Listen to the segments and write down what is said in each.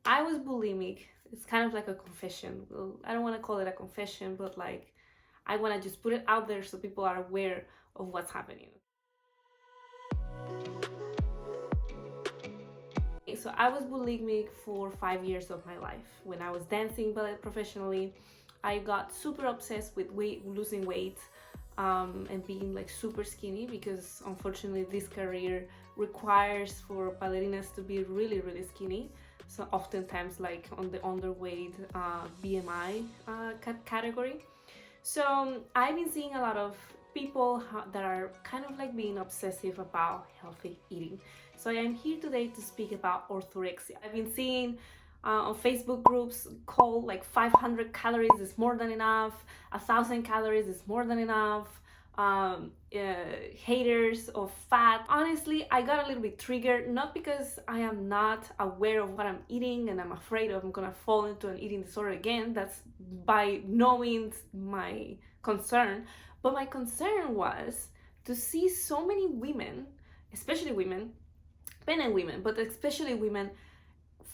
I was bulimic. It's kind of like a confession. Well, I don't want to call it a confession, but like I want to just put it out there so people are aware of what's happening. So I was bulimic for 5 years of my life. When I was dancing ballet professionally, I got super obsessed with losing weight, and being like super skinny, because unfortunately this career requires for ballerinas to be really, really skinny. So oftentimes like on the underweight BMI category. So I've been seeing a lot of people that are kind of like being obsessive about healthy eating. So I am here today to speak about orthorexia. I've been seeing on Facebook groups called like 500 calories is more than enough, 1,000 calories is more than enough, haters of fat. Honestly, I got a little bit triggered, not because I am not aware of what I'm eating and I'm afraid of I'm gonna fall into an eating disorder again. That's by no means my concern, but my concern was to see so many women, especially women, men and women, but especially women,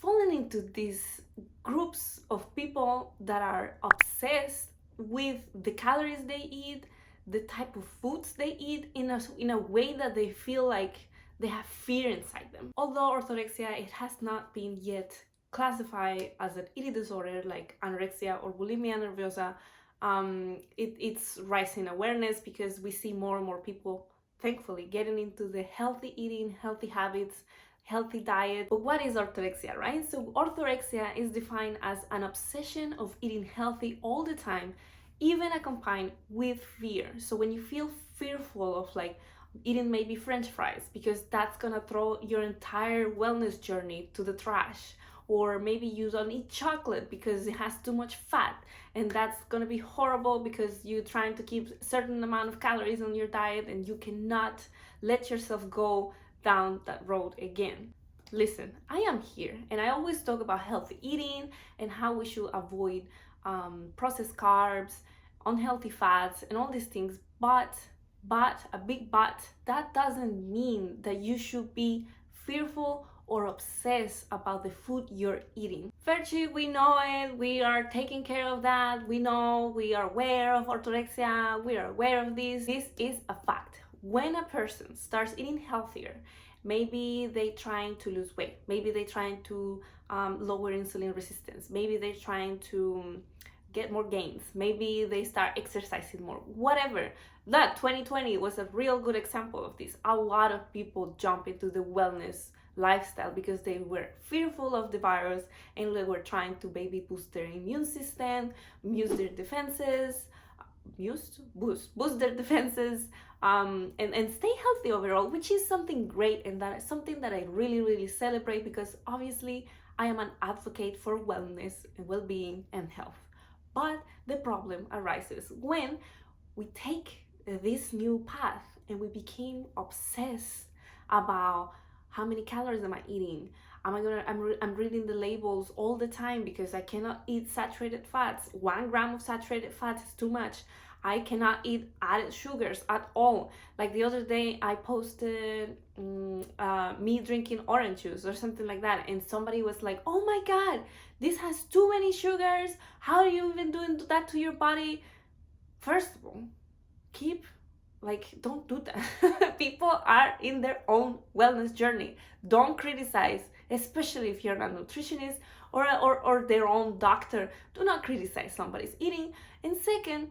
falling into these groups of people that are obsessed with the calories they eat, the type of foods they eat, in a way that they feel like they have fear inside them. Although orthorexia, it has not been yet classified as an eating disorder like anorexia or bulimia nervosa. It's rising awareness because we see more and more people, thankfully, getting into the healthy eating, healthy habits, healthy diet. But what is orthorexia, right? So orthorexia is defined as an obsession of eating healthy all the time, even accompanied with fear. So when you feel fearful of like eating maybe French fries, because that's gonna throw your entire wellness journey to the trash, or maybe you don't eat chocolate because it has too much fat, and that's gonna be horrible because you're trying to keep a certain amount of calories on your diet and you cannot let yourself go down that road again. Listen, I am here and I always talk about healthy eating and how we should avoid processed carbs, unhealthy fats, and all these things. But a big but, that doesn't mean that you should be fearful or obsessed about the food you're eating. Fergie, we know it, we are taking care of that, we know, we are aware of orthorexia, we are aware of this. This is a fact. When a person starts eating healthier, maybe they trying to lose weight, maybe they trying to lower insulin resistance, maybe they're trying to get more gains, maybe they start exercising more, whatever. That 2020 was a real good example of this. A lot of people jump into the wellness lifestyle because they were fearful of the virus and they were trying to maybe boost their immune system, boost their defenses, boost their defenses, and stay healthy overall, which is something great, and that is something that I really, really celebrate, because obviously I am an advocate for wellness and well-being and health. But the problem arises when we take this new path and we became obsessed about how many calories am I eating. I'm reading the labels all the time because I cannot eat saturated fats. 1 gram of saturated fats is too much. I cannot eat added sugars at all. Like the other day, I posted me drinking orange juice or something like that, and somebody was like, "Oh my God, this has too many sugars. How are you even doing that to your body?" First of all, don't do that. People are in their own wellness journey. Don't criticize, especially if you're a nutritionist or their own doctor. Do not criticize somebody's eating. And second,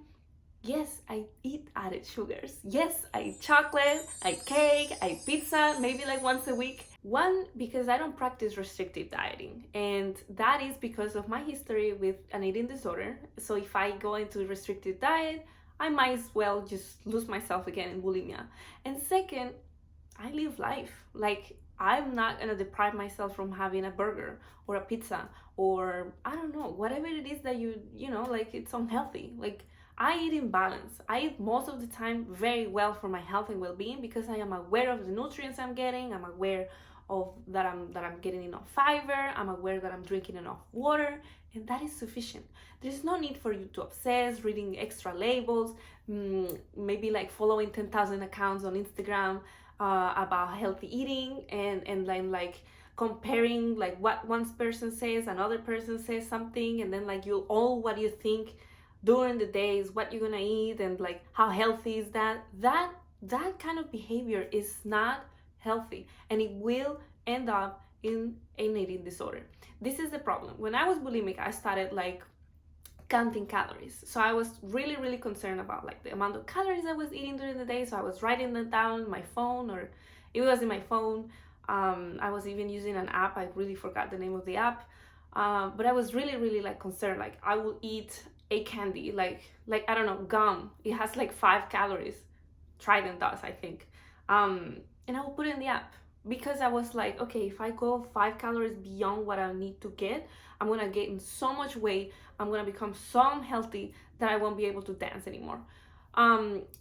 yes, I eat added sugars. Yes, I eat chocolate, I eat cake, I eat pizza, maybe like once a week. One, because I don't practice restrictive dieting, and that is because of my history with an eating disorder. So if I go into restrictive diet, I might as well just lose myself again in bulimia. And second, I live life. Like, I'm not gonna deprive myself from having a burger or a pizza, or I don't know, whatever it is that you know, like it's unhealthy. Like, I eat in balance. I eat most of the time very well for my health and well-being because I am aware of the nutrients I'm getting. I'm aware of that I'm getting enough fiber. I'm aware that I'm drinking enough water, and that is sufficient. There's no need for you to obsess reading extra labels, maybe like following 10,000 accounts on Instagram about healthy eating, and then like comparing like what one person says, another person says something, and then like you all what you think during the days, what you're gonna eat, and like how healthy is that kind of behavior is not healthy, and it will end up in an eating disorder. This is the problem. When I was bulimic, I started like counting calories. So I was really, really concerned about like the amount of calories I was eating during the day. So I was writing them down on my phone, or it was in my phone. I was even using an app. I really forgot the name of the app. But I was really, really like concerned. Like I will eat a candy, like I don't know, gum. It has like 5 calories. Trident does, I think. And I will put it in the app because I was like, okay, if I go 5 calories beyond what I need to get, I'm gonna gain so much weight. I'm gonna become so unhealthy that I won't be able to dance anymore.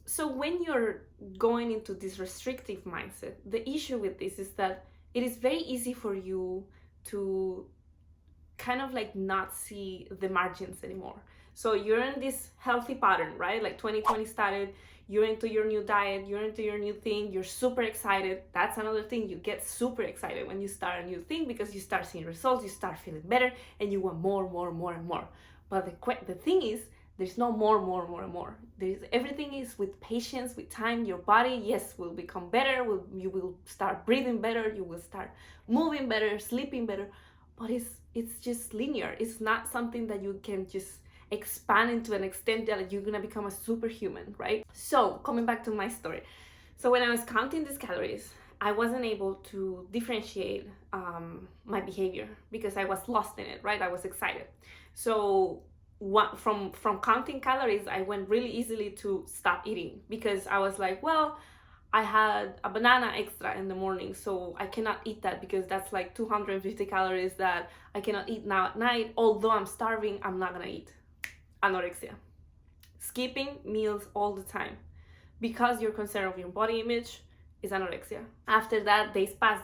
So when you're going into this restrictive mindset, the issue with this is that it is very easy for you to kind of like not see the margins anymore. So you're in this healthy pattern, right? Like 2020 started, you're into your new diet, you're into your new thing, you're super excited. That's another thing. You get super excited when you start a new thing because you start seeing results, you start feeling better, and you want more, more, more, and more. But the thing is, there's no more, more, more, and more. Everything is with patience, with time. Your body, yes, will become better. You will start breathing better. You will start moving better, sleeping better. But it's just linear. It's not something that you can just expand into an extent that you're gonna become a superhuman, right? So coming back to my story. So when I was counting these calories, I wasn't able to differentiate my behavior because I was lost in it, right? I was excited. So from counting calories, I went really easily to stop eating because I was like, well, I had a banana extra in the morning, so I cannot eat that because that's like 250 calories that I cannot eat now at night. Although I'm starving, I'm not gonna eat. Anorexia. Skipping meals all the time because you're concerned of your body image is anorexia. After that, days pass,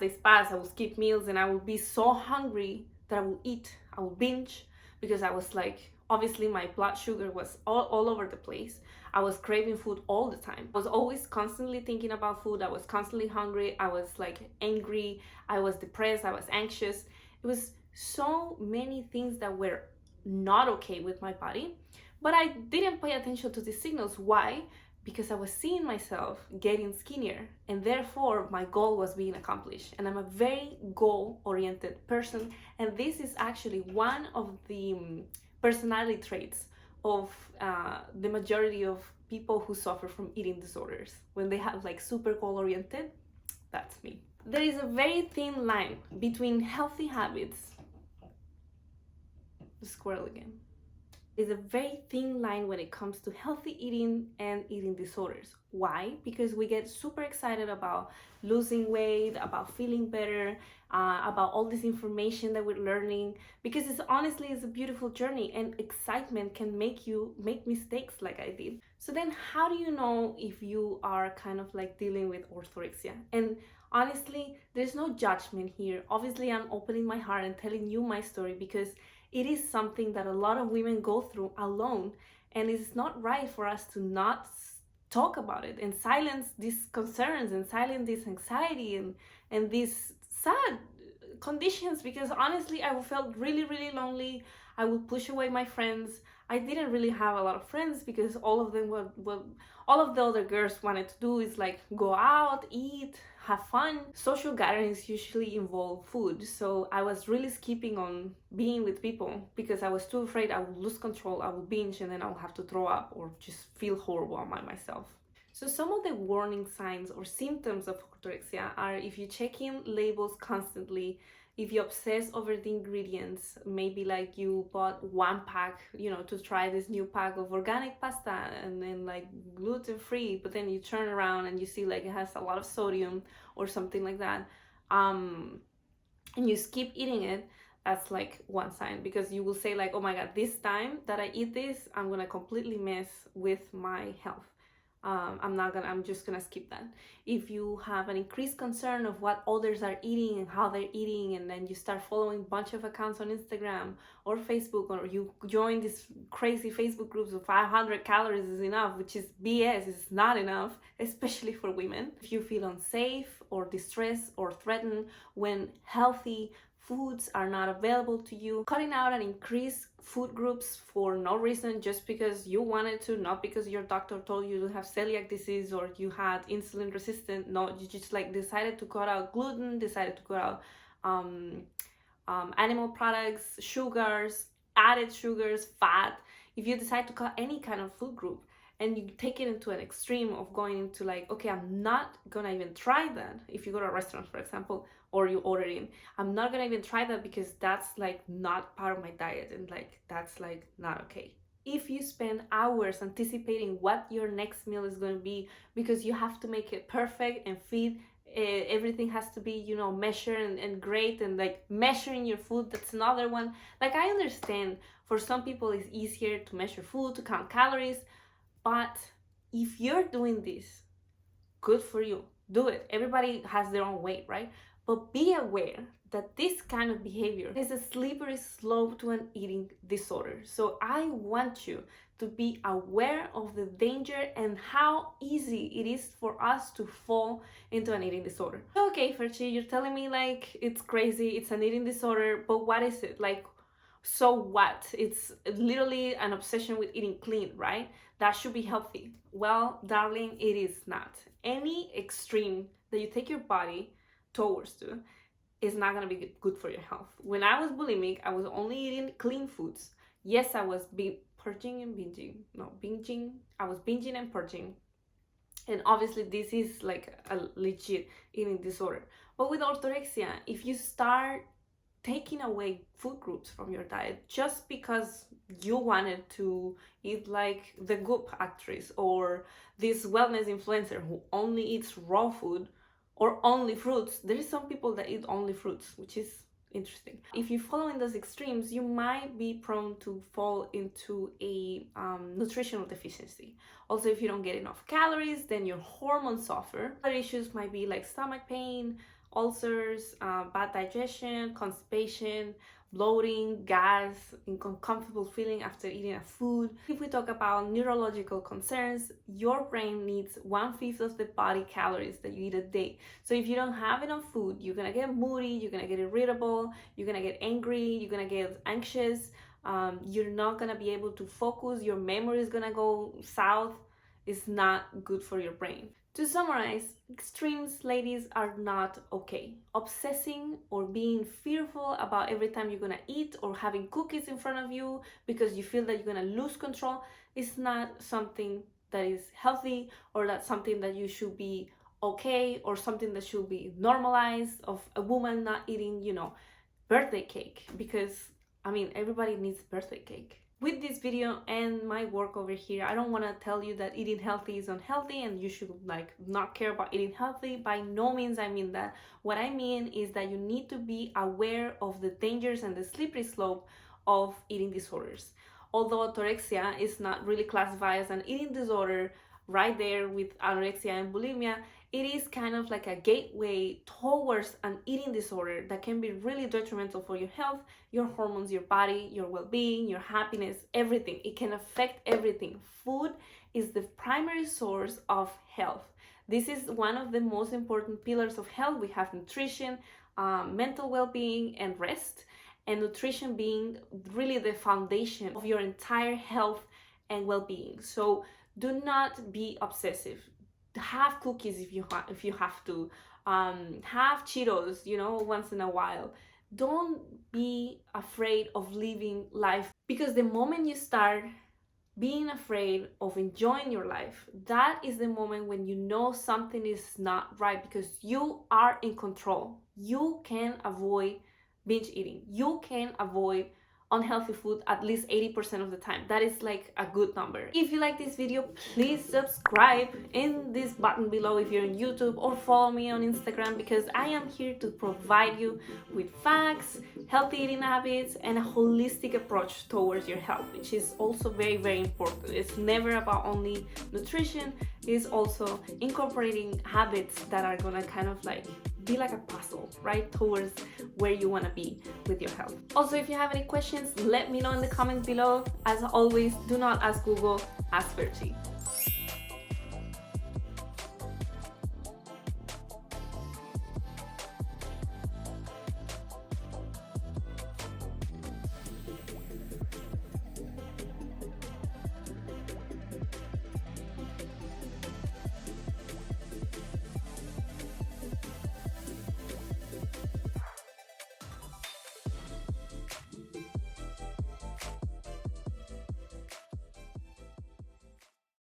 I will skip meals and I will be so hungry that I will eat, I will binge because I was like, obviously my blood sugar was all over the place. I was craving food all the time. I was always constantly thinking about food. I was constantly hungry. I was like angry. I was depressed. I was anxious. It was so many things that were not okay with my body. But I didn't pay attention to these signals. Why? Because I was seeing myself getting skinnier, and therefore my goal was being accomplished. And I'm a very goal-oriented person, and this is actually one of the personality traits of the majority of people who suffer from eating disorders. When they have like super goal-oriented, that's me. There is a very thin line between healthy habits. The squirrel again. Is a very thin line when it comes to healthy eating and eating disorders. Why? Because we get super excited about losing weight, about feeling better, about all this information that we're learning, because it's honestly a beautiful journey, and excitement can make you make mistakes like I did. So then how do you know if you are kind of like dealing with orthorexia? And honestly, there's no judgment here. Obviously, I'm opening my heart and telling you my story because it is something that a lot of women go through alone, and it's not right for us to not talk about it and silence these concerns and silence this anxiety and these sad conditions, because honestly I felt really, really lonely. I would push away my friends. I didn't really have a lot of friends because all of them were all of the other girls wanted to do is like go out, eat, have fun. Social gatherings usually involve food, so I was really skipping on being with people because I was too afraid I would lose control, I would binge, and then I would have to throw up or just feel horrible by myself. So some of the warning signs or symptoms of orthorexia are if you check in labels constantly, if you obsess over the ingredients, maybe like you bought one pack, to try this new pack of organic pasta and then like gluten-free, but then you turn around and you see like it has a lot of sodium or something like that, and you skip eating it. That's like one sign, because you will say like, oh my god, this time that I eat this, I'm gonna completely mess with my health. I'm just gonna skip that. If you have an increased concern of what others are eating and how they're eating, and then you start following a bunch of accounts on Instagram or Facebook, or you join these crazy Facebook groups of 500 calories is enough, which is BS, it's not enough, especially for women. If you feel unsafe or distressed or threatened when healthy foods are not available to you, cutting out and increase food groups for no reason, just because you wanted to, not because your doctor told you to have celiac disease or you had insulin resistant. No, you just like decided to cut out gluten, decided to cut out animal products, sugars, added sugars, fat. If you decide to cut any kind of food group and you take it into an extreme of going into like, okay, I'm not gonna even try that. If you go to a restaurant, for example, or you order in, I'm not gonna even try that because that's like not part of my diet, and like that's like not okay. If you spend hours anticipating what your next meal is going to be because you have to make it perfect and fit, everything has to be, you know, measured and great, and like measuring your food, that's another one. Like, I understand for some people it's easier to measure food, to count calories, but if you're doing this, good for you, do it. Everybody has their own way, right? But be aware that this kind of behavior is a slippery slope to an eating disorder. So I want you to be aware of the danger and how easy it is for us to fall into an eating disorder. Okay, Ferchi, you're telling me like it's crazy, it's an eating disorder, but what is it? Like, so what? It's literally an obsession with eating clean, right? That should be healthy. Well, darling, it is not. Any extreme that you take your body towards to is not gonna be good for your health. When I was bulimic, I was only eating clean foods. Yes, I was purging and binging. No, binging. I was binging and purging. And obviously this is like a legit eating disorder. But with orthorexia, if you start taking away food groups from your diet just because you wanted to eat like the Goop actress or this wellness influencer who only eats raw food or only fruits. There is some people that eat only fruits, which is interesting. If you follow in those extremes, you might be prone to fall into a nutritional deficiency. Also, if you don't get enough calories, then your hormones suffer. Other issues might be like stomach pain, ulcers, bad digestion, constipation, bloating, gas, uncomfortable feeling after eating a food. If we talk about neurological concerns, your brain needs 1/5 of the body calories that you eat a day. So if you don't have enough food, you're gonna get moody, you're gonna get irritable, you're gonna get angry, you're gonna get anxious, you're not gonna be able to focus, your memory is gonna go south. It's not good for your brain. To summarize, extremes, ladies, are not okay. Obsessing or being fearful about every time you're gonna eat or having cookies in front of you because you feel that you're gonna lose control is not something that is healthy, or that's something that you should be okay, or something that should be normalized of a woman not eating, you know, birthday cake, because I mean, everybody needs birthday cake. With this video and my work over here, I don't want to tell you that eating healthy is unhealthy and you should like not care about eating healthy. By no means I mean that. What I mean is that you need to be aware of the dangers and the slippery slope of eating disorders. Although orthorexia is not really classified as an eating disorder, right there with anorexia and bulimia, it is kind of like a gateway towards an eating disorder that can be really detrimental for your health, your hormones, your body, your well-being, your happiness, everything. It can affect everything. Food is the primary source of health. This is one of the most important pillars of health. We have nutrition, mental well-being, and rest, and nutrition being really the foundation of your entire health and well-being. So do not be obsessive. Have cookies if you have to. Have Cheetos, you know, once in a while. Don't be afraid of living life, because the moment you start being afraid of enjoying your life, that is the moment when you know something is not right, because you are in control. You can avoid binge eating. You can avoid unhealthy food at least 80% of the time. That is like a good number. If you like this video, please subscribe in this button below if you're on YouTube, or follow me on Instagram, because I am here to provide you with facts, healthy eating habits, and a holistic approach towards your health, which is also very, very important. It's never about only nutrition, it is also incorporating habits that are gonna kind of like be like a puzzle, right, towards where you want to be with your health. Also, if you have any questions, let me know in the comments below. As always, do not ask Google, ask Virgie.